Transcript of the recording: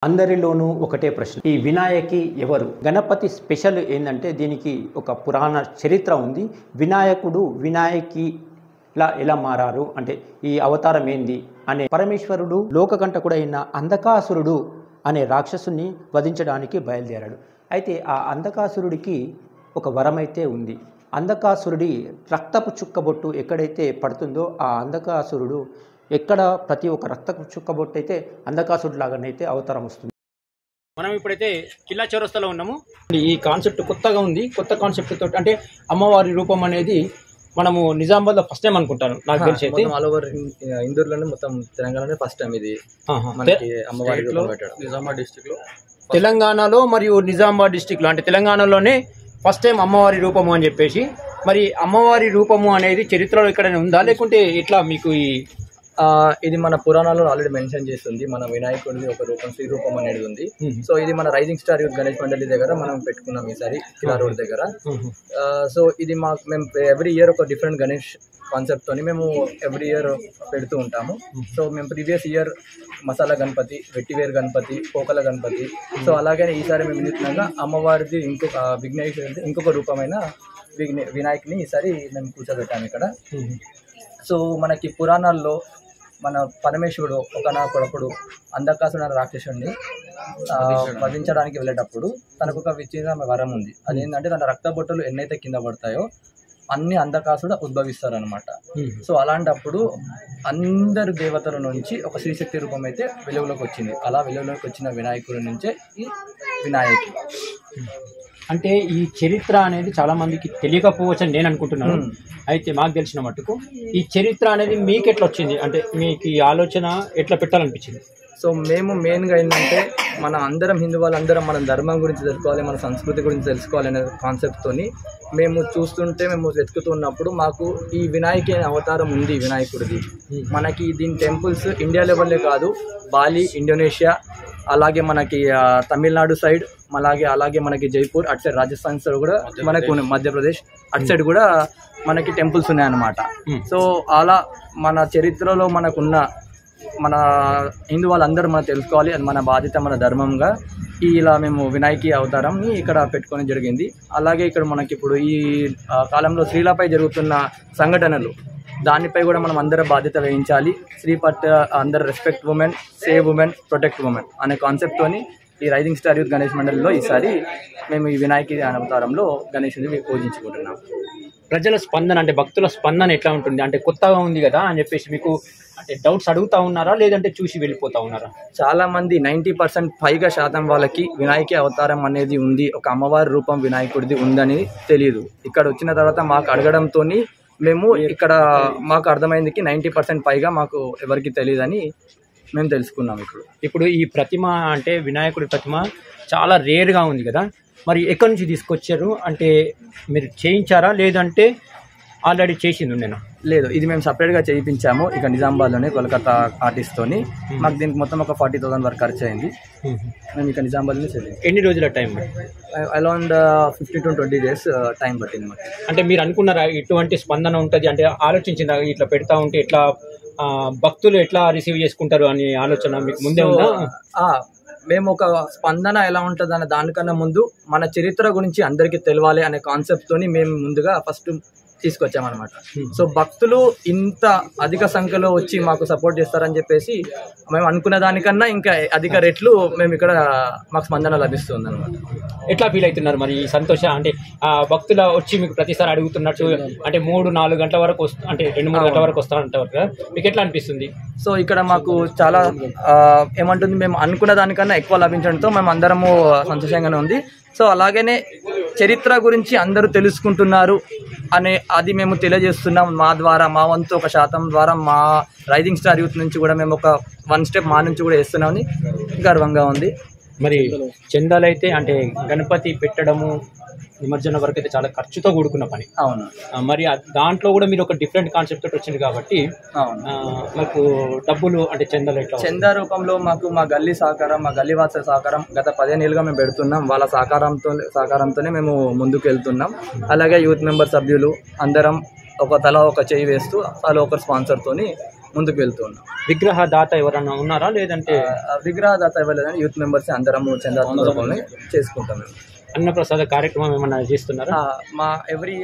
అందరిలోనూ ఒకటే ప్రశ్న, ఈ వినాయకి ఎవరు? గణపతి స్పెషల్ ఏంటంటే దీనికి ఒక పురాణ చరిత్ర ఉంది. వినాయకుడు వినాయకిలా ఎలా మారారు అంటే ఈ అవతారం ఏంది అనే పరమేశ్వరుడు లోకకంటకుడైన అంధకాసురుడు అనే రాక్షసుని వధించడానికి బయలుదేరాడు. అయితే ఆ అంధకాసురుడికి ఒక వరమైతే ఉంది. అంధకాసురుడి రక్తపు చుక్కబొట్టు ఎక్కడైతే పడుతుందో ఆ అంధకాసురుడు ఎక్కడ ప్రతి ఒక్క రక్తపు చుక్కబొట్టు అయితే అంధకాసురుడు లాగానైతే అవతారం వస్తుంది. మనం ఇప్పుడైతే కిల్లా చౌరస్తాలో ఉన్నాము. ఈ కాన్సెప్ట్ కొత్తగా ఉంది. కొత్త కాన్సెప్ట్ తోటి అంటే అమ్మవారి రూపం అనేది మనము నిజామాబాద్లో ఫస్ట్ టైం అనుకుంటాను నాకు తెలిసి. అయితే ఆల్ ఓవర్ ఇందూరులోనే మొత్తం తెలంగాణలో ఫస్ట్ టైం ఇది మనకి అమ్మవారి రూపం పెట్టాడు. నిజామాబాద్ డిస్ట్రిక్ట్ లో, తెలంగాణలో మరియు నిజామాబాద్ డిస్ట్రిక్ట్లో అంటే తెలంగాణలోనే ఫస్ట్ టైం అమ్మవారి రూపము అని చెప్పేసి. మరి అమ్మవారి రూపము అనేది చరిత్రలో ఎక్కడైనా ఉందా లేకుంటే ఇట్లా మీకు ఈ ఇది మన పురాణాల్లో ఆల్రెడీ మెన్షన్ చేస్తుంది. మన వినాయకుడిది ఒక రూపం శ్రీ రూపం అనేది ఉంది. సో ఇది మన రైజింగ్ స్టార్ యూత్ గణేష్ మండలి దగ్గర మనం పెట్టుకున్నాం ఈసారి కిలా రోడ్ దగ్గర. సో ఇది మేము ఎవ్రీ ఇయర్ ఒక డిఫరెంట్ గణేష్ కాన్సెప్ట్ తోని మేము ఎవ్రీ ఇయర్ పెడుతూ ఉంటాము. సో మేము ప్రీవియస్ ఇయర్ మసాలా గణపతి, వెట్టివేరు గణపతి, పోకల గణపతి. సో అలాగే ఈసారి మేము వినూత్నంగా అమ్మవారిది ఇంకొక విఘ్నేశ్వరుడిది ఇంకొక రూపమైన వినాయకుని ఈసారి మేము కూర్చోబెట్టాము ఇక్కడ. సో మనకి పురాణాల్లో మన పరమేశ్వరుడు ఒకనొకప్పుడు అంధకాసురుడు అనే రాక్షసుడిని వధించడానికి వెళ్ళేటప్పుడు తనకు ఒక విచిత్ర వరం ఉంది. అదేంటంటే తన రక్తబొట్టలు ఎన్నైతే కింద పడతాయో అన్ని అంధకాసుడు ఉద్భవిస్తారనమాట. సో అలాంటప్పుడు అందరు దేవతల నుంచి ఒక శ్రీశక్తి రూపం అయితే వెలుగులోకి వచ్చింది. అలా వెలుగులోకి వచ్చిన వినాయకుడి నుంచే ఈ వినాయకి. అంటే ఈ చరిత్ర అనేది చాలా మందికి తెలియకపోవచ్చు అని నేను అనుకుంటున్నాను. అయితే మాకు తెలిసిన మట్టుకు ఈ చరిత్ర అనేది మీకు ఎట్లా వచ్చింది, అంటే మీకు ఈ ఆలోచన ఎట్లా పెట్టాలనిపించింది? సో మేము మెయిన్గా ఏంటంటే మన అందరం హిందూ వాళ్ళందరం మన ధర్మం గురించి తెలుసుకోవాలి, మన సంస్కృతి గురించి తెలుసుకోవాలి అనే కాన్సెప్ట్తోని మేము చూస్తుంటే మేము వెతుకుతున్నప్పుడు మాకు ఈ వినాయకి అవతారం ఉంది వినాయకుడిది. మనకి దీని టెంపుల్స్ ఇండియా లెవెల్లే కాదు, బాలి, ఇండోనేషియా, అలాగే మనకి తమిళనాడు సైడ్, అలాగే మనకి జైపూర్ అటు సైడ్, రాజస్థాన్ సైడ్ కూడా మనకు మధ్యప్రదేశ్ అటు సైడ్ కూడా మనకి టెంపుల్స్ ఉన్నాయన్నమాట. సో అలా మన చరిత్రలో మనకున్న మన హిందూ వాళ్ళందరూ మనం తెలుసుకోవాలి, అది మన బాధ్యత, మన ధర్మంగా ఇలా మేము వినాయకి అవతారంని ఇక్కడ పెట్టుకోవడం జరిగింది. అలాగే ఇక్కడ మనకి ఇప్పుడు ఈ కాలంలో స్త్రీలపై జరుగుతున్న సంఘటనలు దానిపై కూడా మనం అందరూ బాధ్యత వహించాలి. స్త్రీ పట్ల అందరు respect women, save women, protect women అనే కాన్సెప్ట్తోని ఈ రైజింగ్ స్టార్ యూత్ గణేష్ మండలిలో ఈసారి మేము ఈ వినాయకి అవతారంలో గణేషుని పూజించుకుంటున్నాం. ప్రజల స్పందన అంటే భక్తుల స్పందన ఎట్లా ఉంటుంది? అంటే కొత్తగా ఉంది కదా అని చెప్పేసి మీకు అంటే డౌట్స్ అడుగుతా ఉన్నారా లేదంటే చూసి వెళ్ళిపోతా ఉన్నారా? చాలా మంది 90% పైగా శాతం వాళ్ళకి వినాయకి అవతారం అనేది ఉంది, ఒక అమ్మవారి రూపం వినాయకుడిది ఉందని తెలియదు. ఇక్కడ వచ్చిన తర్వాత మాకు అడగడంతో మేము ఇక్కడ మాకు అర్థమైందికి 90% పైగా మాకు ఎవరికి తెలియదని మేము తెలుసుకున్నాం. ఇప్పుడు ఈ ప్రతిమ అంటే వినాయకుడి ప్రతిమ చాలా రేర్గా ఉంది కదా, మరి ఎక్కడి నుంచి తీసుకొచ్చారు? అంటే మీరు చేయించారా లేదంటే ఆల్రెడీ చేసింది నేను? లేదు, ఇది మేము సపరేట్గా చేయించాము ఇక నిజామాబాద్లోనే కోల్కతా ఆర్టిస్ట్తోని. మాకు దీనికి మొత్తం ఒక 40,000 వరకు ఖర్చు అయింది. మేము ఇక నిజామాబాద్లోనే చేయాలి. ఎన్ని రోజుల time? Around 15 to 20 days time పట్టింది మాకు. అంటే మీరు అనుకున్నారా ఇటువంటి స్పందన ఉంటుంది అంటే ఆలోచించిందా ఇట్లా పెడతా ఉంటే ఎట్లా భక్తులు ఎట్లా రిసీవ్ చేసుకుంటారు అనే ఆలోచన మీకు ముందే ఉందా? మేము ఒక స్పందన ఎలా ఉంటుంది అనే దానికన్నా ముందు మన చరిత్ర గురించి అందరికీ తెలవాలి అనే కాన్సెప్ట్తోని మేము ముందుగా ఫస్ట్ తీసుకొచ్చామన్నమాట. సో భక్తులు ఇంత అధిక సంఖ్యలో వచ్చి మాకు సపోర్ట్ చేస్తారని చెప్పేసి మేము అనుకున్న దానికన్నా ఇంకా అధిక రెట్లు మేము ఇక్కడ మాకు స్పందన లభిస్తుంది అనమాట. ఎట్లా ఫీల్ అవుతున్నారు మరి ఈ సంతోష? అంటే భక్తులు వచ్చి మీకు ప్రతిసారి అడుగుతున్నట్టు అంటే 3-4 గంటల వరకు అంటే 2-3 గంటల వరకు వస్తారంటారు కదా, మీకు ఎట్లా అనిపిస్తుంది? సో ఇక్కడ మాకు చాలా ఏమంటుంది, మేము అనుకున్న దానికన్నా ఎక్కువ లభించడంతో మేము అందరము సంతోషంగానే ఉంది. సో అలాగనే చరిత్ర గురించి అందరూ తెలుసుకుంటున్నారు అనే అది మేము తెలియజేస్తున్నాం. మా ద్వారా మా వంతు ఒక శాతం ద్వారా మా రైజింగ్ స్టార్ యూత్ నుంచి కూడా మేము ఒక 1 స్టెప్ మా నుంచి కూడా వేస్తున్నామని గర్వంగా ఉంది. మరి చందాలు అయితే అంటే గణపతి పెట్టడము నిమజ్జన వరకు అయితే చాలా ఖర్చుతో కూడుకున్న పని. అవును. మరి దాంట్లో కూడా మీరు ఒక డిఫరెంట్ కాన్సెప్ట్ తోటి వచ్చింది కాబట్టి మాకు డబ్బులు అంటే చందాలు ఎట్లా? చందా రూపంలో మాకు మా గల్లీ సహకారం, మా గల్లీ వాసుల సహకారం గత 15 ఏళ్ళుగా మేము పెడుతున్నాం. వాళ్ళ సహకారంతోనే మేము ముందుకు వెళ్తున్నాం. అలాగే యూత్ మెంబర్ సభ్యులు అందరం ఒక తల ఒక చేయి వేస్తూ వాళ్ళు ఒక స్పాన్సర్తోని ముందుకు వెళ్తున్నాం. విగ్రహదాత ఎవరన్నా ఉన్నారా లేదంటే విగ్రహదాత ఇవ్వలేదని యూత్ మెంబర్స్ అందరము చందాత్మకం చేసుకుంటాం. అన్నప్రసాద కార్యక్రమం ఏమన్నా చేస్తున్నారా? మా ఎవ్రీ